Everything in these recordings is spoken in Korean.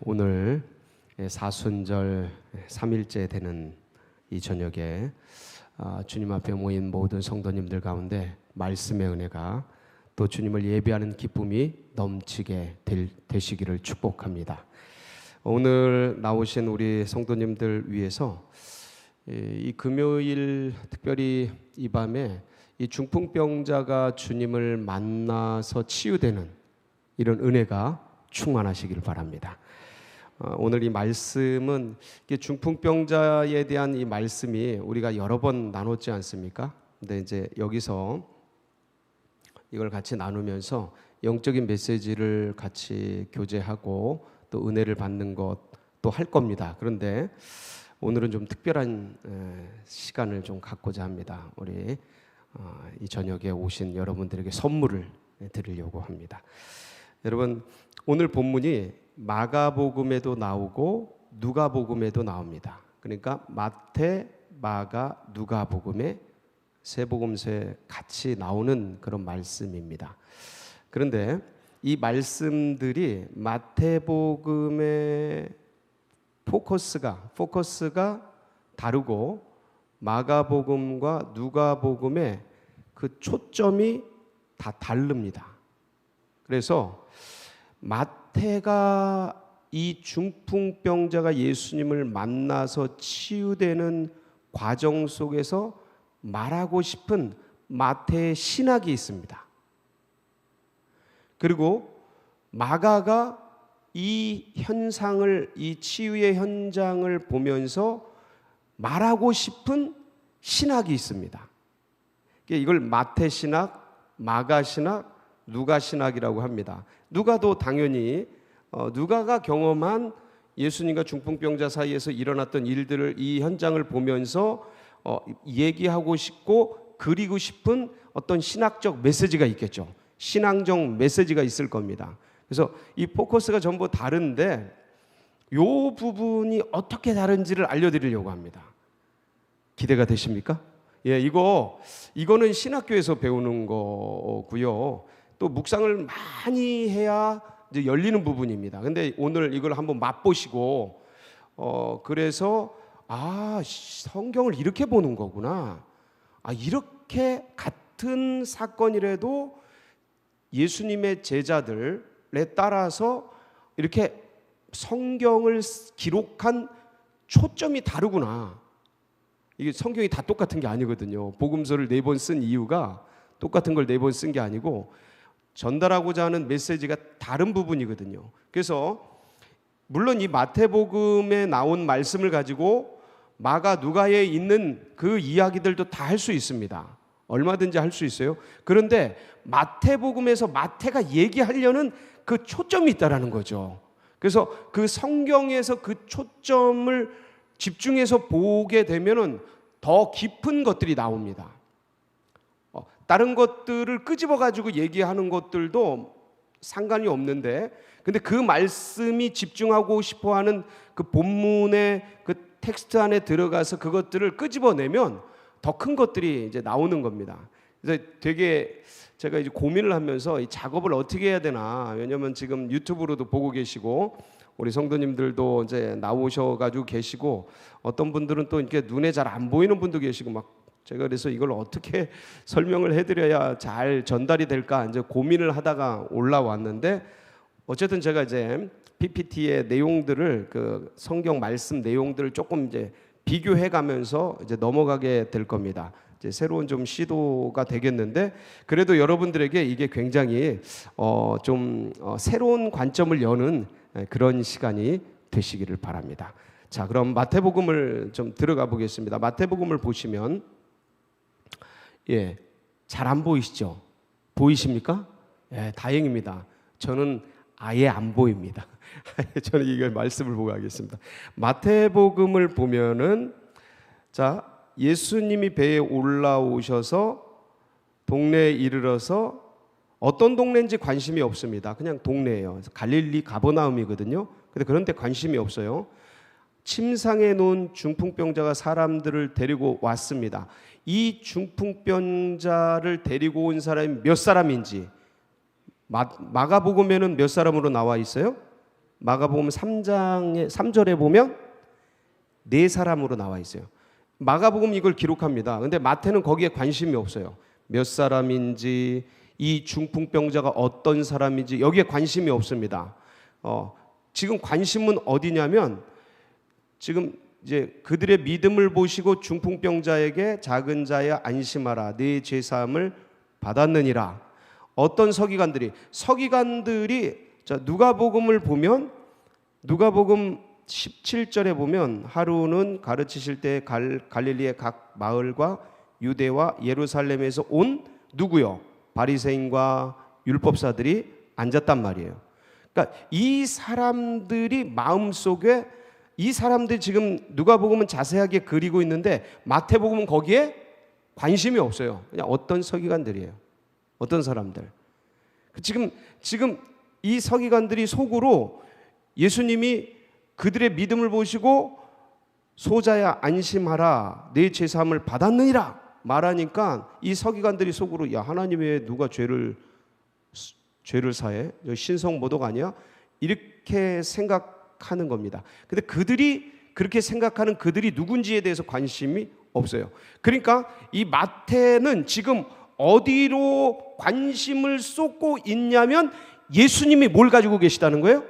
오늘 사순절 3일째 되는 이 저녁에 주님 앞에 모인 모든 성도님들 가운데 말씀의 은혜가 또 주님을 예배하는 기쁨이 넘치게 되시기를 축복합니다. 오늘 나오신 우리 성도님들 위해서 이 금요일 특별히 이 밤에 이 중풍병자가 주님을 만나서 치유되는 이런 은혜가 충만하시길 바랍니다. 오늘 이 말씀은 중풍병자에 대한 이 말씀이 우리가 여러 번 나눴지 않습니까? 근데 이제 여기서 이걸 같이 나누면서 영적인 메시지를 같이 교제하고 또 은혜를 받는 것도 할 겁니다. 그런데 오늘은 좀 특별한 시간을 좀 갖고자 합니다. 우리 이 저녁에 오신 여러분들에게 선물을 드리려고 합니다. 여러분, 오늘 본문이 마가복음에도 나오고 누가복음에도 나옵니다. 그러니까 마태, 마가, 누가복음에 세 복음서에 같이 나오는 그런 말씀입니다. 그런데 이 말씀들이 마태복음의 포커스가 다르고 마가복음과 누가복음의 그 초점이 다 다릅니다. 그래서 마태가 이 중풍병자가 예수님을 만나서 치유되는 과정 속에서 말하고 싶은 마태의 신학이 있습니다. 그리고 마가가 이 현상을, 이 치유의 현장을 보면서 말하고 싶은 신학이 있습니다. 이걸 마태 신학, 마가 신학, 누가 신학이라고 합니다. 누가도 당연히 누가가 경험한 예수님과 중풍병자 사이에서 일어났던 일들을, 이 현장을 보면서 얘기하고 싶고 그리고 싶은 어떤 신학적 메시지가 있겠죠. 신앙적 메시지가 있을 겁니다. 그래서 이 포커스가 전부 다른데 이 부분이 어떻게 다른지를 알려드리려고 합니다. 기대가 되십니까? 예, 이거는 신학교에서 배우는 거고요. 또 묵상을 많이 해야 이제 열리는 부분입니다. 근데 오늘 이걸 한번 맛보시고 그래서 성경을 이렇게 보는 거구나. 이렇게 같은 사건이라도 예수님의 제자들에 따라서 이렇게 성경을 기록한 초점이 다르구나. 이게 성경이 다 똑같은 게 아니거든요. 복음서를 4번 쓴 이유가 똑같은 걸 4번 쓴 게 아니고 전달하고자 하는 메시지가 다른 부분이거든요. 그래서 물론 이 마태복음에 나온 말씀을 가지고 마가, 누가에 있는 그 이야기들도 다 할 수 있습니다. 얼마든지 할 수 있어요. 그런데 마태복음에서 마태가 얘기하려는 그 초점이 있다라는 거죠. 그래서 그 성경에서 그 초점을 집중해서 보게 되면은 더 깊은 것들이 나옵니다. 다른 것들을 끄집어 가지고 얘기하는 것들도 상관이 없는데, 근데 그 말씀이 집중하고 싶어하는 그 본문의 그 텍스트 안에 들어가서 그것들을 끄집어내면 더 큰 것들이 이제 나오는 겁니다. 그래서 되게 제가 이제 고민을 하면서 이 작업을 어떻게 해야 되나. 왜냐하면 지금 유튜브로도 보고 계시고 우리 성도님들도 이제 나오셔가지고 계시고 어떤 분들은 또 이렇게 눈에 잘 안 보이는 분도 계시고 막. 제가 그래서 이걸 어떻게 설명을 해드려야 잘 전달이 될까 이제 고민을 하다가 올라왔는데, 어쨌든 제가 이제 PPT의 내용들을, 그 성경 말씀 내용들을 조금 이제 비교해가면서 이제 넘어가게 될 겁니다. 이제 새로운 좀 시도가 되겠는데, 그래도 여러분들에게 이게 굉장히 새로운 관점을 여는 그런 시간이 되시기를 바랍니다. 자, 그럼 마태복음을 좀 들어가 보겠습니다. 마태복음을 보시면 잘 안 보이시죠? 보이십니까? 예, 다행입니다. 저는 아예 안 보입니다. 저는 이걸 말씀을 보고 하겠습니다. 마태복음을 보면은, 자, 예수님이 배에 올라오셔서 동네에 이르러서, 어떤 동네인지 관심이 없습니다. 그냥 동네예요. 갈릴리 가버나움이거든요. 근데 그런 데 관심이 없어요. 침상에 놓은 중풍병자가 사람들을 데리고 왔습니다. 이 중풍병자를 데리고 온 사람이 몇 사람인지 마가복음에는 몇 사람으로 나와 있어요? 마가복음 3장의 3절에 보면 네 사람으로 나와 있어요. 마가복음 이걸 기록합니다. 근데 마태는 거기에 관심이 없어요. 몇 사람인지, 이 중풍병자가 어떤 사람인지 여기에 관심이 없습니다. 지금 관심은 어디냐면, 지금 이제 그들의 믿음을 보시고 중풍병자에게 작은 자야 안심하라, 네 죄 사함을 받았느니라. 어떤 서기관들이 자, 누가복음을 보면, 누가복음 17절에 보면 하루는 가르치실 때 갈릴리의 각 마을과 유대와 예루살렘에서 온 누구요? 바리새인과 율법사들이 앉았단 말이에요. 그러니까 이 사람들이 마음속에, 이 사람들이 지금 누가복음은 자세하게 그리고 있는데 마태복음은 거기에 관심이 없어요. 그냥 어떤 서기관들이에요. 어떤 사람들. 지금 이 서기관들이 속으로 예수님이 그들의 믿음을 보시고 소자야 안심하라, 네 죄 사함을 받았느니라 말하니까 이 서기관들이 속으로, 야, 하나님 왜 누가 죄를 사해? 신성 모독 아니야? 이렇게 생각하는 겁니다. 근데 그들이 그렇게 생각하는 그들이 누군지에 대해서 관심이 없어요. 그러니까 이 마태는 지금 어디로 관심을 쏟고 있냐면 예수님이 뭘 가지고 계시다는 거예요?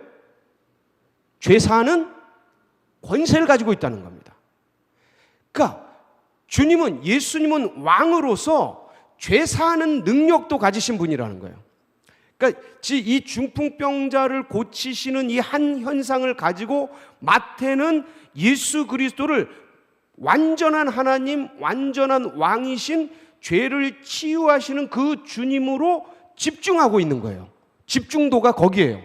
죄사하는 권세를 가지고 있다는 겁니다. 그러니까 예수님은 왕으로서 죄사하는 능력도 가지신 분이라는 거예요. 그러니까 이 중풍병자를 고치시는 이 한 현상을 가지고 마태는 예수 그리스도를 완전한 하나님, 완전한 왕이신, 죄를 치유하시는 그 주님으로 집중하고 있는 거예요. 집중도가 거기에요.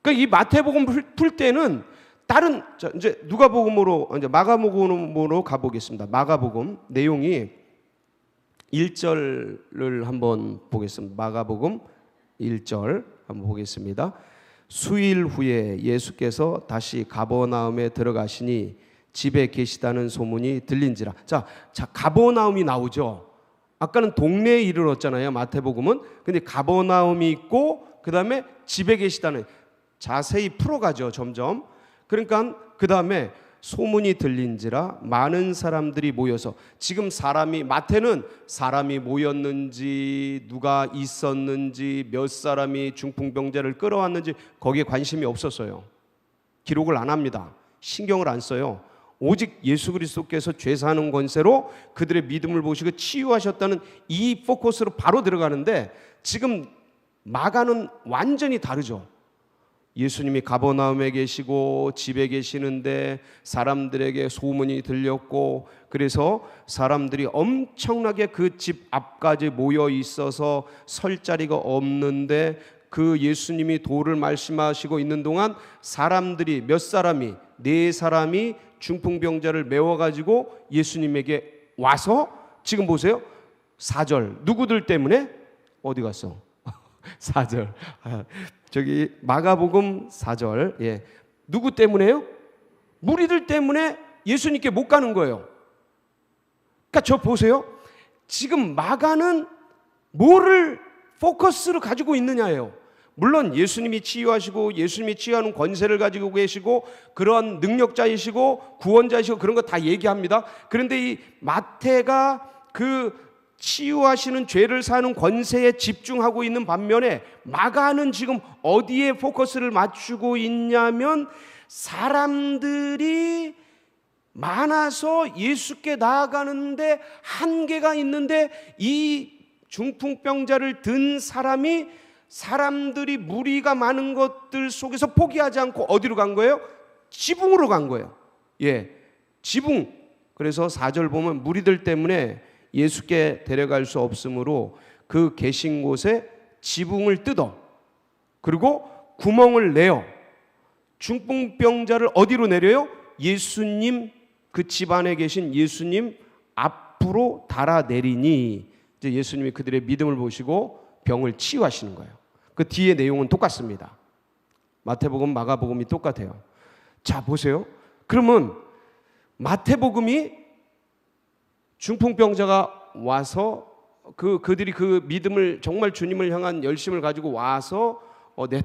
그러니까 이 마태복음 풀 때는 다른, 이제 누가복음으로, 이제 마가복음으로 가보겠습니다. 마가복음 내용이 1절을 한번 보겠습니다. 마가복음 1절 한번 보겠습니다. 수일 후에 예수께서 다시 가버나움에 들어가시니 집에 계시다는 소문이 들린지라. 자, 가버나움이 나오죠. 아까는 동네에 이르렀잖아요, 마태복음은. 근데 가버나움이 있고 그 다음에 집에 계시다는, 자세히 풀어가죠, 점점. 그러니까 그 다음에 소문이 들린지라 많은 사람들이 모여서, 지금 마태는 사람이 모였는지, 누가 있었는지, 몇 사람이 중풍병자를 끌어왔는지 거기에 관심이 없었어요. 기록을 안 합니다. 신경을 안 써요. 오직 예수 그리스도께서 죄사하는 권세로 그들의 믿음을 보시고 치유하셨다는 이 포커스로 바로 들어가는데, 지금 마가는 완전히 다르죠. 예수님이 가버나움에 계시고 집에 계시는데 사람들에게 소문이 들렸고, 그래서 사람들이 엄청나게 그 집 앞까지 모여 있어서 설 자리가 없는데, 그 예수님이 도를 말씀하시고 있는 동안 사람들이, 네 사람이 중풍병자를 메워가지고 예수님에게 와서, 지금 보세요, 4절, 누구들 때문에? 어디 갔어? 4절. 저기 마가복음 4절. 예. 누구 때문에요? 무리들 때문에 예수님께 못 가는 거예요. 그러니까 저 보세요. 지금 마가는 뭐를 포커스로 가지고 있느냐예요. 물론 예수님이 치유하시고 예수님이 치유하는 권세를 가지고 계시고 그런 능력자이시고 구원자이시고 그런 거 다 얘기합니다. 그런데 이 마태가 그 치유하시는, 죄를 사는 권세에 집중하고 있는 반면에 마가는 지금 어디에 포커스를 맞추고 있냐면, 사람들이 많아서 예수께 나아가는데 한계가 있는데, 이 중풍병자를 든 사람들이 무리가 많은 것들 속에서 포기하지 않고 어디로 간 거예요? 지붕으로 간 거예요. 예, 지붕. 그래서 4절 보면 무리들 때문에 예수께 데려갈 수 없으므로 그 계신 곳에 지붕을 뜯어, 그리고 구멍을 내어 중풍병자를 어디로 내려요? 예수님, 그 집안에 계신 예수님 앞으로 달아내리니, 이제 예수님이 그들의 믿음을 보시고 병을 치유하시는 거예요. 그 뒤에 내용은 똑같습니다. 마태복음, 마가복음이 똑같아요. 자, 보세요. 그러면 마태복음이 중풍병자가 와서 그들이 그 믿음을, 정말 주님을 향한 열심을 가지고 와서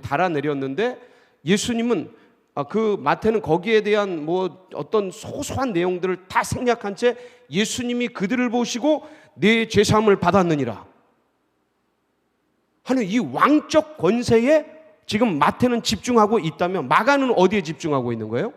달아내렸는데, 예수님은 그 마태는 거기에 대한 뭐 어떤 소소한 내용들을 다 생략한 채 예수님이 그들을 보시고 내 죄사함을 받았느니라 하는 이 왕적 권세에 지금 마태는 집중하고 있다면 마가는 어디에 집중하고 있는 거예요?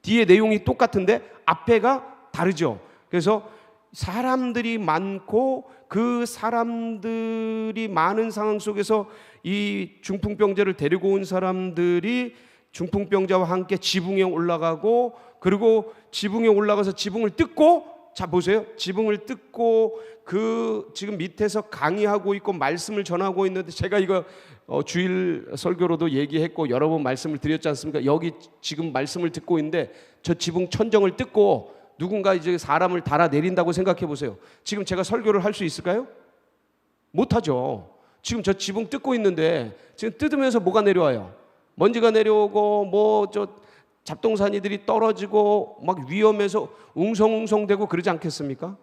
뒤에 내용이 똑같은데 앞에가 다르죠. 그래서 사람들이 많고 그 사람들이 많은 상황 속에서 이 중풍병자를 데리고 온 사람들이 중풍병자와 함께 지붕에 올라가고, 그리고 지붕에 올라가서 지붕을 뜯고, 자 보세요, 지붕을 뜯고 그 지금 밑에서 강의하고 있고 말씀을 전하고 있는데, 제가 이거 주일 설교로도 얘기했고 여러 번 말씀을 드렸지 않습니까? 여기 지금 말씀을 듣고 있는데 저 지붕 천정을 뜯고 누군가 이제 사람을 달아 내린다고 생각해 보세요. 지금 제가 설교를 할 수 있을까요? 못하죠. 지금 저 지붕 뜯고 있는데 지금 뜯으면서 뭐가 내려와요? 먼지가 내려오고 뭐 저 잡동사니들이 떨어지고 막 위험해서 웅성웅성대고 그러지 않겠습니까?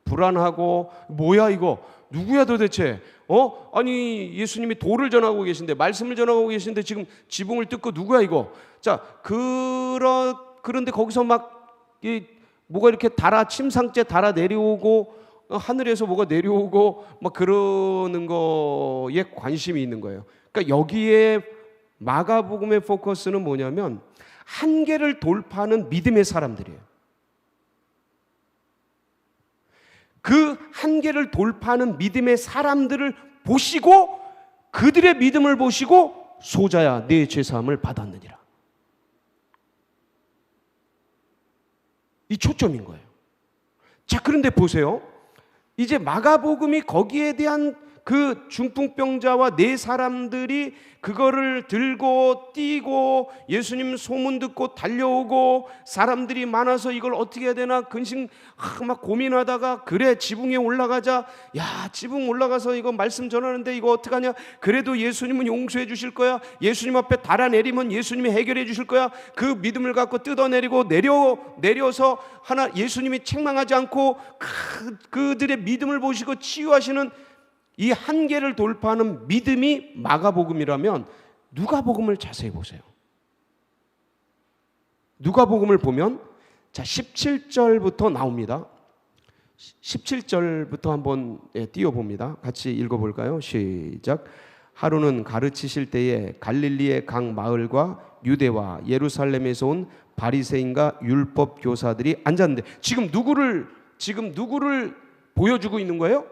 불안하고 뭐야 이거 누구야 도대체? 아니 예수님이 도를 전하고 계신데, 말씀을 전하고 계신데 지금 지붕을 뜯고 누구야 이거? 자, 그런데 거기서 막 뭐가 이렇게 침상째 달아 내려오고 하늘에서 뭐가 내려오고 막 그러는 거에 관심이 있는 거예요. 그러니까 여기에 마가복음의 포커스는 뭐냐면 한계를 돌파하는 믿음의 사람들이에요. 그 한계를 돌파하는 믿음의 사람들을 보시고, 그들의 믿음을 보시고 소자야 내 죄사함을 받았느니라, 이 초점인 거예요. 자, 그런데 보세요. 이제 마가복음이 거기에 대한 그 중풍병자와 네 사람들이 그거를 들고 뛰고 예수님 소문 듣고 달려오고, 사람들이 많아서 이걸 어떻게 해야 되나 막 고민하다가, 그래 지붕에 올라가자. 야, 지붕 올라가서 이거 말씀 전하는데 이거 어떡하냐. 그래도 예수님은 용서해 주실 거야. 예수님 앞에 달아내리면 예수님이 해결해 주실 거야. 그 믿음을 갖고 뜯어내리고 내려서 하나 예수님이 책망하지 않고 그들의 믿음을 보시고 치유하시는 이 한계를 돌파하는 믿음이 마가복음이라면 누가복음을 자세히 보세요. 누가복음을 보면 자 17절부터 나옵니다. 17절부터 한번 띄워봅니다. 같이 읽어볼까요? 시작. 하루는 가르치실 때에 갈릴리의 각 마을과 유대와 예루살렘에서 온 바리새인과 율법 교사들이 앉았는데, 지금 누구를 보여주고 있는 거예요?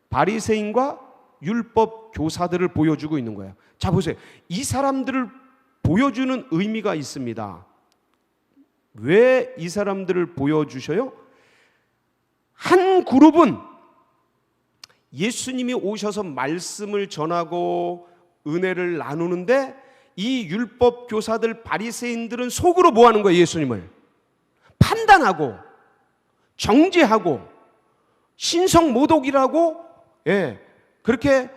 바리새인과 율법 교사들을 보여주고 있는 거예요. 자 보세요. 이 사람들을 보여주는 의미가 있습니다. 왜 이 사람들을 보여주셔요? 한 그룹은 예수님이 오셔서 말씀을 전하고 은혜를 나누는데, 이 율법 교사들 바리새인들은 속으로 뭐 하는 거예요? 예수님을 판단하고 정죄하고 신성모독이라고, 그렇게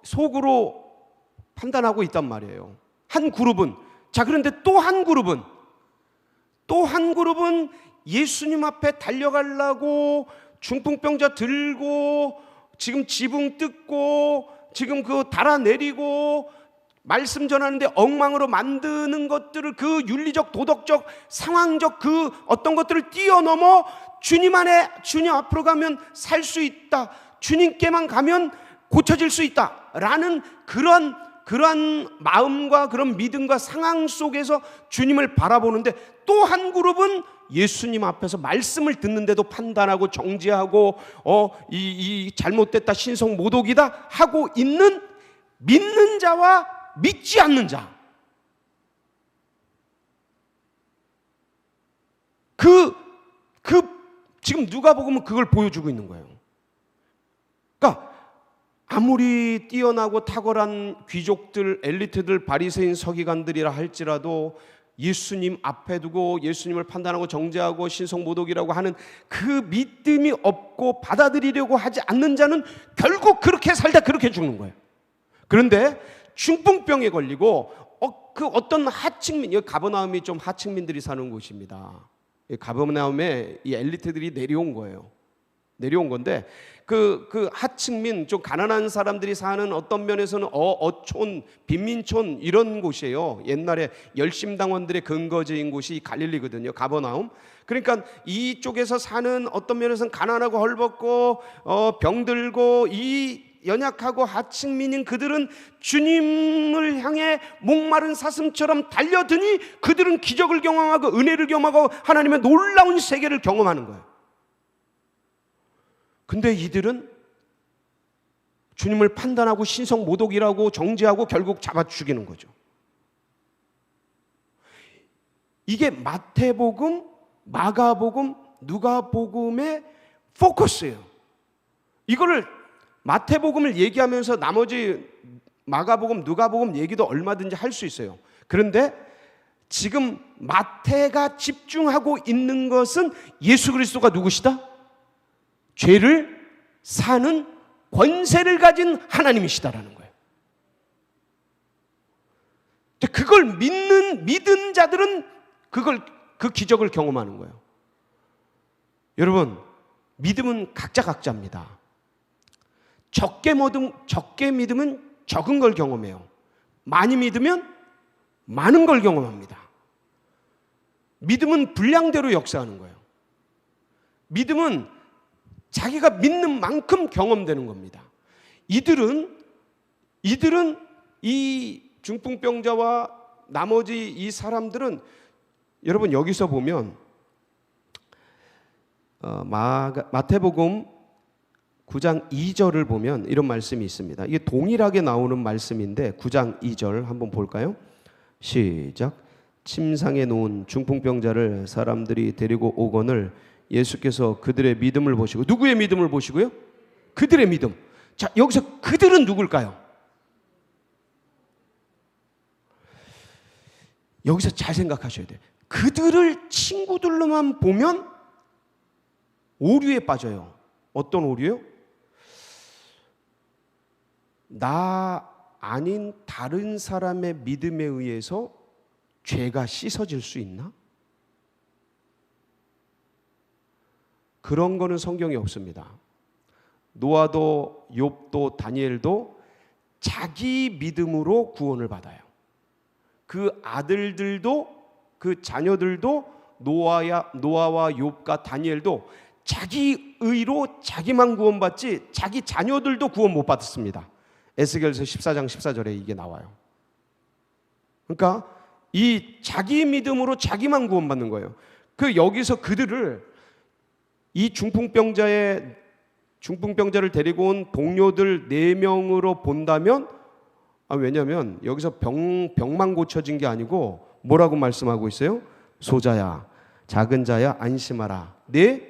속으로 판단하고 있단 말이에요. 한 그룹은. 자, 그런데 또 한 그룹은 예수님 앞에 달려가려고 중풍병자 들고 지금 지붕 뜯고 지금 그 달아내리고 말씀 전하는데 엉망으로 만드는 것들을, 그 윤리적 도덕적 상황적 그 어떤 것들을 뛰어넘어 주님 앞으로 가면 살 수 있다, 주님께만 가면 고쳐질 수 있다 라는 그런 마음과 그런 믿음과 상황 속에서 주님을 바라보는데, 또 한 그룹은 예수님 앞에서 말씀을 듣는데도 판단하고 정죄하고 이 잘못됐다, 신성 모독이다 하고 있는 믿는 자와 믿지 않는 자, 지금 누가복음은 그걸 보여주고 있는 거예요. 그러니까 아무리 뛰어나고 탁월한 귀족들, 엘리트들, 바리새인 서기관들이라 할지라도 예수님 앞에 두고 예수님을 판단하고 정죄하고 신성모독이라고 하는 그 믿음이 없고 받아들이려고 하지 않는 자는 결국 그렇게 살다 그렇게 죽는 거예요. 그런데 중풍병에 걸리고 그 어떤 하층민, 여기 가버나움이 좀 하층민들이 사는 곳입니다. 가버나움에 이 엘리트들이 내려온 거예요. 내려온 건데 그 하층민, 좀 가난한 사람들이 사는 어떤 면에서는 어촌, 빈민촌 이런 곳이에요. 옛날에 열심당원들의 근거지인 곳이 갈릴리거든요. 가버나움. 그러니까 이쪽에서 사는 어떤 면에서는 가난하고 헐벗고 병들고 이 연약하고 하층민인 그들은 주님을 향해 목마른 사슴처럼 달려드니 그들은 기적을 경험하고 은혜를 경험하고 하나님의 놀라운 세계를 경험하는 거예요. 근데 이들은 주님을 판단하고 신성 모독이라고 정죄하고 결국 잡아 죽이는 거죠. 이게 마태복음, 마가복음, 누가복음의 포커스예요. 이거를 마태복음을 얘기하면서 나머지 마가복음, 누가복음 얘기도 얼마든지 할 수 있어요. 그런데 지금 마태가 집중하고 있는 것은 예수 그리스도가 누구시다? 죄를 사는 권세를 가진 하나님이시다라는 거예요. 그걸 믿은 자들은 그 기적을 경험하는 거예요. 여러분, 믿음은 각자입니다. 적게 믿으면 적은 걸 경험해요. 많이 믿으면 많은 걸 경험합니다. 믿음은 분량대로 역사하는 거예요. 믿음은 자기가 믿는 만큼 경험되는 겁니다. 이들은 이 중풍병자와 나머지 이 사람들은 여러분 여기서 보면 마태복음 9장 2절을 보면 이런 말씀이 있습니다. 이게 동일하게 나오는 말씀인데 9장 2절 한번 볼까요? 시작. 침상에 누운 중풍병자를 사람들이 데리고 오거늘 예수께서 그들의 믿음을 보시고, 누구의 믿음을 보시고요? 그들의 믿음. 자, 여기서 그들은 누굴까요? 여기서 잘 생각하셔야 돼요. 그들을 친구들로만 보면 오류에 빠져요. 어떤 오류요? 나 아닌 다른 사람의 믿음에 의해서 죄가 씻어질 수 있나? 그런 거는 성경에 없습니다. 노아도 욥도 다니엘도 자기 믿음으로 구원을 받아요. 그 아들들도 그 자녀들도 노아와 욥과 다니엘도 자기 의로 자기만 구원받지 자기 자녀들도 구원 못 받았습니다. 에스겔서 14장 14절에 이게 나와요. 그러니까 이 자기 믿음으로 자기만 구원받는 거예요. 여기서 그들을 이 중풍병자를 데리고 온 동료들 4명으로 본다면, 왜냐하면 여기서 병만 고쳐진 게 아니고 뭐라고 말씀하고 있어요? 소자야, 작은 자야, 안심하라. 내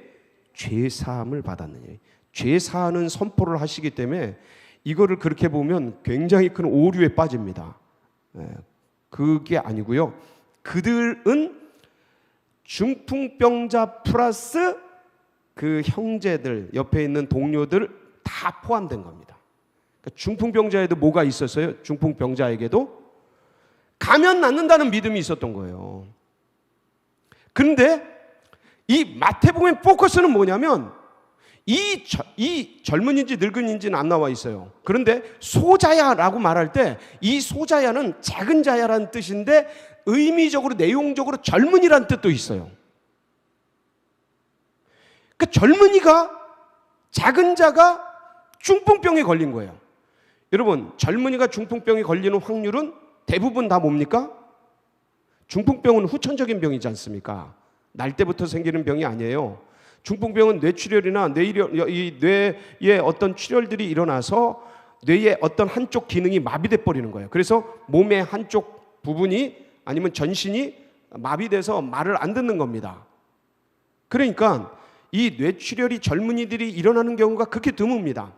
죄사함을 받았느니. 죄사하는 선포를 하시기 때문에 이거를 그렇게 보면 굉장히 큰 오류에 빠집니다. 그게 아니고요. 그들은 중풍병자 플러스 그 형제들, 옆에 있는 동료들 다 포함된 겁니다. 그러니까 중풍병자에도 뭐가 있었어요? 중풍병자에게도 가면 낫는다는 믿음이 있었던 거예요. 그런데 이 마태복음의 포커스는 뭐냐면 이 젊은인지 늙은인지는 안 나와 있어요. 그런데 소자야라고 말할 때 이 소자야는 작은 자야라는 뜻인데 의미적으로 내용적으로 젊은이라는 뜻도 있어요. 그 젊은이가, 작은 자가 중풍병에 걸린 거예요. 여러분, 젊은이가 중풍병에 걸리는 확률은 대부분 다 뭡니까? 중풍병은 후천적인 병이지 않습니까? 날 때부터 생기는 병이 아니에요. 중풍병은 뇌출혈이나 이 뇌에 어떤 출혈들이 일어나서 뇌의 어떤 한쪽 기능이 마비돼 버리는 거예요. 그래서 몸의 한쪽 부분이 아니면 전신이 마비돼서 말을 안 듣는 겁니다. 그러니까 이 뇌출혈이 젊은이들이 일어나는 경우가 그렇게 드뭅니다.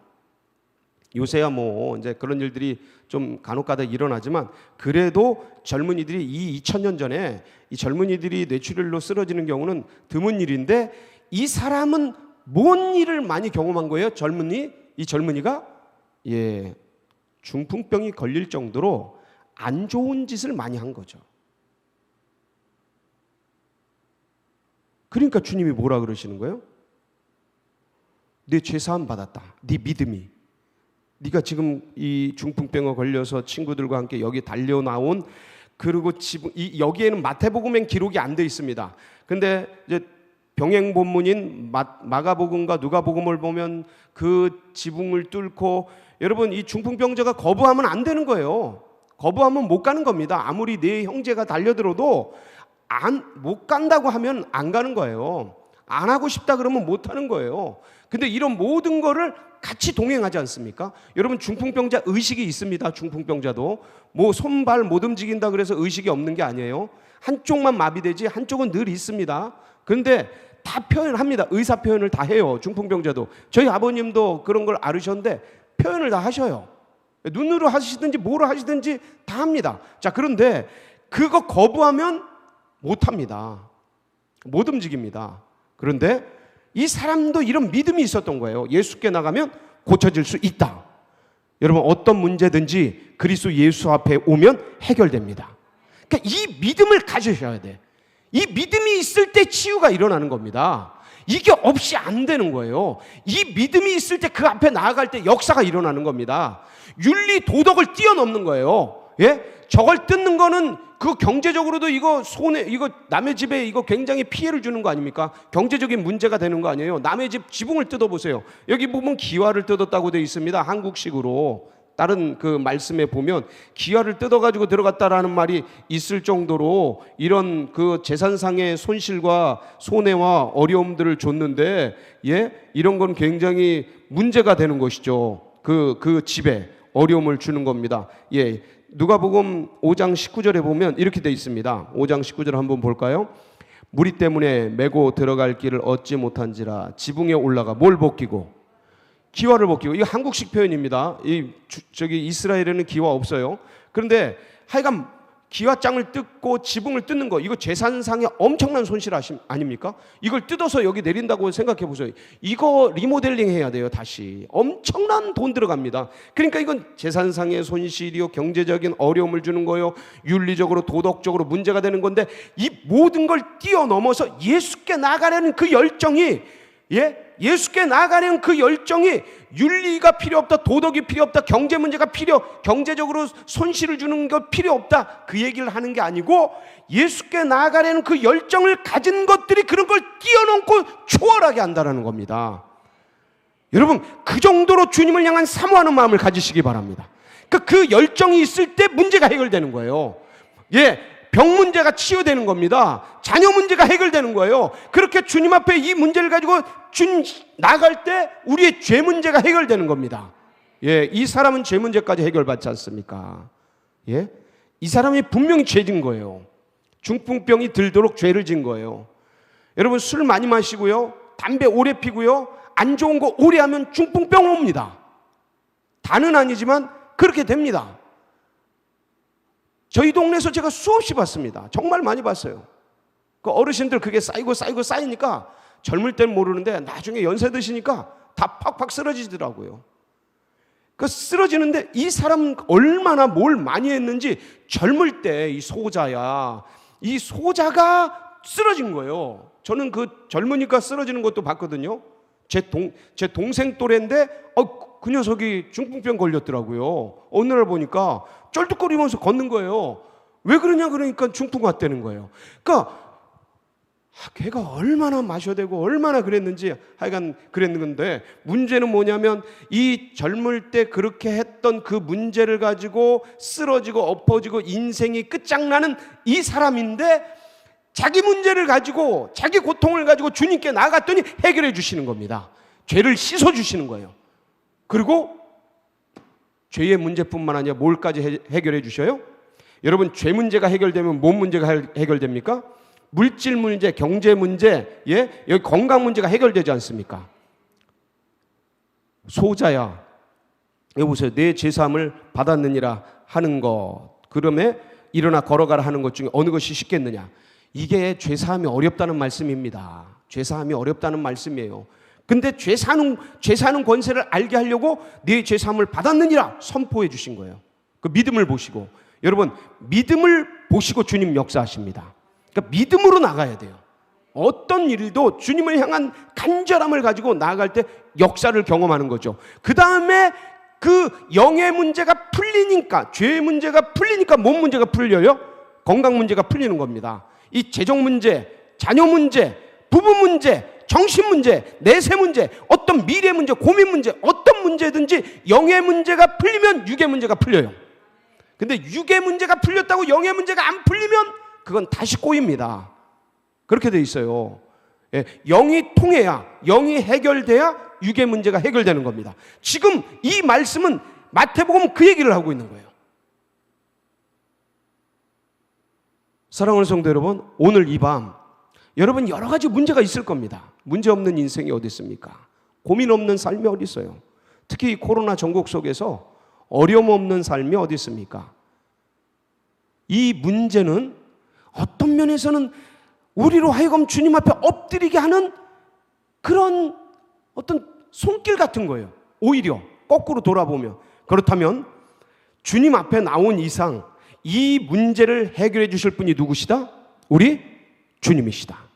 요새야 뭐 이제 그런 일들이 좀 간혹가다 일어나지만 그래도 젊은이들이 2000년 전에 이 젊은이들이 뇌출혈로 쓰러지는 경우는 드문 일인데 이 사람은 뭔 일을 많이 경험한 거예요? 이 젊은이가 중풍병이 걸릴 정도로 안 좋은 짓을 많이 한 거죠. 그러니까 주님이 뭐라 그러시는 거예요? 내 죄사함 받았다. 네 믿음이. 네가 지금 이 중풍병에 걸려서 친구들과 함께 여기 달려 나온, 그리고 여기에는 마태복음엔 기록이 안 돼 있습니다. 근데 이제 병행 본문인 마가복음과 누가복음을 보면 그 지붕을 뚫고, 여러분 이 중풍병자가 거부하면 안 되는 거예요. 거부하면 못 가는 겁니다. 아무리 내 형제가 달려들어도 못 간다고 하면 안 가는 거예요. 안 하고 싶다 그러면 못 하는 거예요. 근데 이런 모든 거를 같이 동행하지 않습니까? 여러분 중풍병자 의식이 있습니다. 중풍병자도 뭐 손발 못 움직인다 그래서 의식이 없는 게 아니에요. 한쪽만 마비되지 한쪽은 늘 있습니다. 그런데 다 표현합니다. 의사 표현을 다 해요. 중풍병자도. 저희 아버님도 그런 걸 앓으셨는데 표현을 다 하셔요. 눈으로 하시든지 뭐로 하시든지 다 합니다. 자, 그런데 그거 거부하면 못 합니다. 못 움직입니다. 그런데 이 사람도 이런 믿음이 있었던 거예요. 예수께 나가면 고쳐질 수 있다. 여러분 어떤 문제든지 그리스도 예수 앞에 오면 해결됩니다. 그러니까 이 믿음을 가지셔야 돼. 이 믿음이 있을 때 치유가 일어나는 겁니다. 이게 없이 안 되는 거예요. 이 믿음이 있을 때 그 앞에 나아갈 때 역사가 일어나는 겁니다. 윤리 도덕을 뛰어넘는 거예요. 예? 저걸 뜯는 거는 그 경제적으로도 이거 남의 집에 이거 굉장히 피해를 주는 거 아닙니까? 경제적인 문제가 되는 거 아니에요? 남의 집 지붕을 뜯어보세요. 여기 보면 기와를 뜯었다고 되어 있습니다. 한국식으로. 다른 그 말씀에 보면 기와를 뜯어가지고 들어갔다라는 말이 있을 정도로 이런 그 재산상의 손실과 손해와 어려움들을 줬는데, 예? 이런 건 굉장히 문제가 되는 것이죠. 그 집에 어려움을 주는 겁니다. 예. 누가복음 5장 19절에 보면 이렇게 되어 있습니다. 5장 19절 한번 볼까요? 무리 때문에 메고 들어갈 길을 얻지 못한지라 지붕에 올라가 뭘 벗기고? 기와를 벗기고. 이거 한국식 표현입니다. 저기 이스라엘에는 기와 없어요. 그런데 하여간 기와장을 뜯고 지붕을 뜯는 거, 이거 재산상의 엄청난 손실 아닙니까? 이걸 뜯어서 여기 내린다고 생각해 보세요. 이거 리모델링 해야 돼요. 다시 엄청난 돈 들어갑니다. 그러니까 이건 재산상의 손실이요, 경제적인 어려움을 주는 거요, 윤리적으로 도덕적으로 문제가 되는 건데, 이 모든 걸 뛰어넘어서 예수께 나가려는 그 열정이, 예수께 나가려는 그 열정이, 윤리가 필요 없다, 도덕이 필요 없다, 경제 문제가 경제적으로 손실을 주는 거 필요 없다, 그 얘기를 하는 게 아니고, 예수께 나아가려는 그 열정을 가진 것들이 그런 걸 뛰어넘고 초월하게 한다는 겁니다. 여러분 그 정도로 주님을 향한 사모하는 마음을 가지시기 바랍니다. 그 열정이 있을 때 문제가 해결되는 거예요. 병 문제가 치유되는 겁니다. 자녀 문제가 해결되는 거예요. 그렇게 주님 앞에 이 문제를 가지고 주님 나갈 때 우리의 죄 문제가 해결되는 겁니다. 이 사람은 죄 문제까지 해결받지 않습니까? 이 사람이 분명히 죄진 거예요. 중풍병이 들도록 죄를 진 거예요. 여러분 술 많이 마시고요, 담배 오래 피고요, 안 좋은 거 오래 하면 중풍병 옵니다. 다는 아니지만 그렇게 됩니다. 저희 동네에서 제가 수없이 봤습니다. 정말 많이 봤어요. 그 어르신들 그게 쌓이니까 젊을 땐 모르는데 나중에 연세 드시니까 다 팍팍 쓰러지더라고요. 그 쓰러지는데 이 사람은 얼마나 뭘 많이 했는지, 젊을 때 이 소자가 쓰러진 거예요. 저는 그 젊으니까 쓰러지는 것도 봤거든요. 제 동생 또래인데 그 녀석이 중풍병 걸렸더라고요. 어느 날 보니까 쩔뚝거리면서 걷는 거예요. 왜 그러냐 그러니까 중풍 왔다는 거예요. 그러니까 걔가 얼마나 마셔대고 얼마나 그랬는지 하여간 그랬는데, 문제는 뭐냐면 이 젊을 때 그렇게 했던 그 문제를 가지고 쓰러지고 엎어지고 인생이 끝장나는 이 사람인데, 자기 문제를 가지고 자기 고통을 가지고 주님께 나갔더니 해결해 주시는 겁니다. 죄를 씻어 주시는 거예요. 그리고 죄의 문제뿐만 아니라 뭘까지 해결해 주셔요? 여러분 죄 문제가 해결되면 뭔 문제가 해결됩니까? 물질 문제, 경제 문제, 여기 건강 문제가 해결되지 않습니까? 소자야, 여보세요, 내 죄사함을 받았느니라 하는 것, 그러면 일어나 걸어가라 하는 것 중에 어느 것이 쉽겠느냐? 이게 죄사함이 어렵다는 말씀입니다. 죄사함이 어렵다는 말씀이에요. 근데 죄사는 권세를 알게 하려고 네 죄사함을 받았느니라 선포해 주신 거예요. 그 믿음을 보시고, 여러분 믿음을 보시고 주님 역사하십니다. 그러니까 믿음으로 나가야 돼요. 어떤 일도 주님을 향한 간절함을 가지고 나아갈 때 역사를 경험하는 거죠. 그 다음에 그 영의 문제가 풀리니까, 죄의 문제가 풀리니까 뭔 문제가 풀려요? 건강 문제가 풀리는 겁니다. 이 재정 문제, 자녀 문제, 부부 문제, 정신 문제, 내세 문제, 어떤 미래 문제, 고민 문제, 어떤 문제든지 영의 문제가 풀리면 육의 문제가 풀려요. 근데 육의 문제가 풀렸다고 영의 문제가 안 풀리면 그건 다시 꼬입니다. 그렇게 돼 있어요. 예, 영이 통해야, 영이 해결돼야 육의 문제가 해결되는 겁니다. 지금 이 말씀은 마태복음 그 얘기를 하고 있는 거예요. 사랑하는 성도 여러분, 오늘 이 밤 여러분 여러 가지 문제가 있을 겁니다. 문제 없는 인생이 어디 있습니까? 고민 없는 삶이 어디 있어요? 특히 이 코로나 전국 속에서 어려움 없는 삶이 어디 있습니까? 이 문제는 어떤 면에서는 우리로 하여금 주님 앞에 엎드리게 하는 그런 어떤 손길 같은 거예요. 오히려 거꾸로 돌아보면. 그렇다면 주님 앞에 나온 이상 이 문제를 해결해 주실 분이 누구시다? 우리 주님이시다.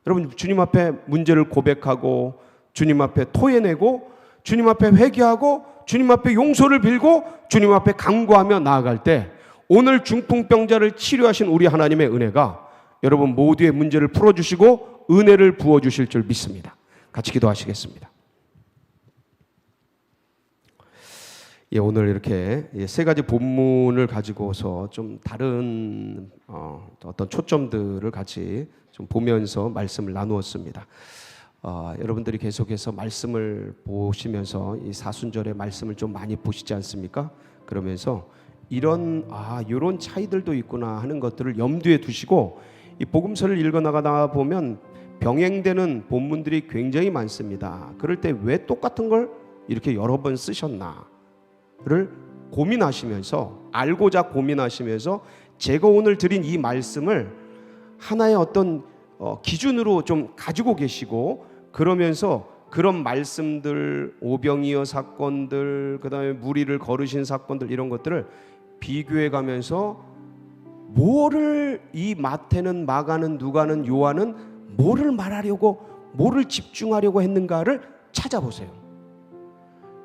여러분, 주님 앞에 문제를 고백하고 주님 앞에 토해내고 주님 앞에 회개하고 주님 앞에 용서를 빌고 주님 앞에 간구하며 나아갈 때 오늘 중풍병자를 치료하신 우리 하나님의 은혜가 여러분 모두의 문제를 풀어주시고 은혜를 부어주실 줄 믿습니다. 같이 기도하시겠습니다. 예, 오늘 이렇게 세 가지 본문을 가지고서 좀 다른 어떤 초점들을 같이 좀 보면서 말씀을 나누었습니다. 여러분들이 계속해서 말씀을 보시면서 이 사순절의 말씀을 좀 많이 보시지 않습니까? 그러면서 이런 차이들도 있구나 하는 것들을 염두에 두시고 이 복음서를 읽어 나가다 보면 병행되는 본문들이 굉장히 많습니다. 그럴 때 왜 똑같은 걸 이렇게 여러 번 쓰셨나를 고민하시면서, 알고자 고민하시면서 제가 오늘 드린 이 말씀을 하나의 어떤 기준으로 좀 가지고 계시고, 그러면서 그런 말씀들, 오병이어 사건들, 그 다음에 무리를 거르신 사건들, 이런 것들을 비교해 가면서 뭐를 이 마태는, 마가는, 누가는, 요한은 뭐를 말하려고, 뭐를 집중하려고 했는가를 찾아보세요.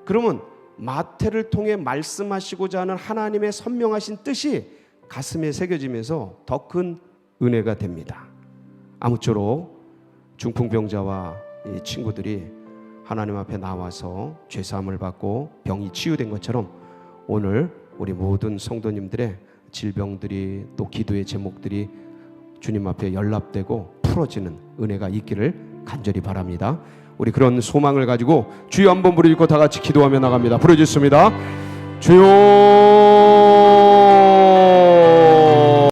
그러면 마태를 통해 말씀하시고자 하는 하나님의 선명하신 뜻이 가슴에 새겨지면서 더 큰 은혜가 됩니다. 아무쪼록 중풍병자와 이 친구들이 하나님 앞에 나와서 죄사함을 받고 병이 치유된 것처럼 오늘 우리 모든 성도님들의 질병들이, 또 기도의 제목들이 주님 앞에 연락되고 풀어지는 은혜가 있기를 간절히 바랍니다. 우리 그런 소망을 가지고 주여 한번 부르짖고 다 같이 기도하며 나갑니다. 부르짖습니다. 주여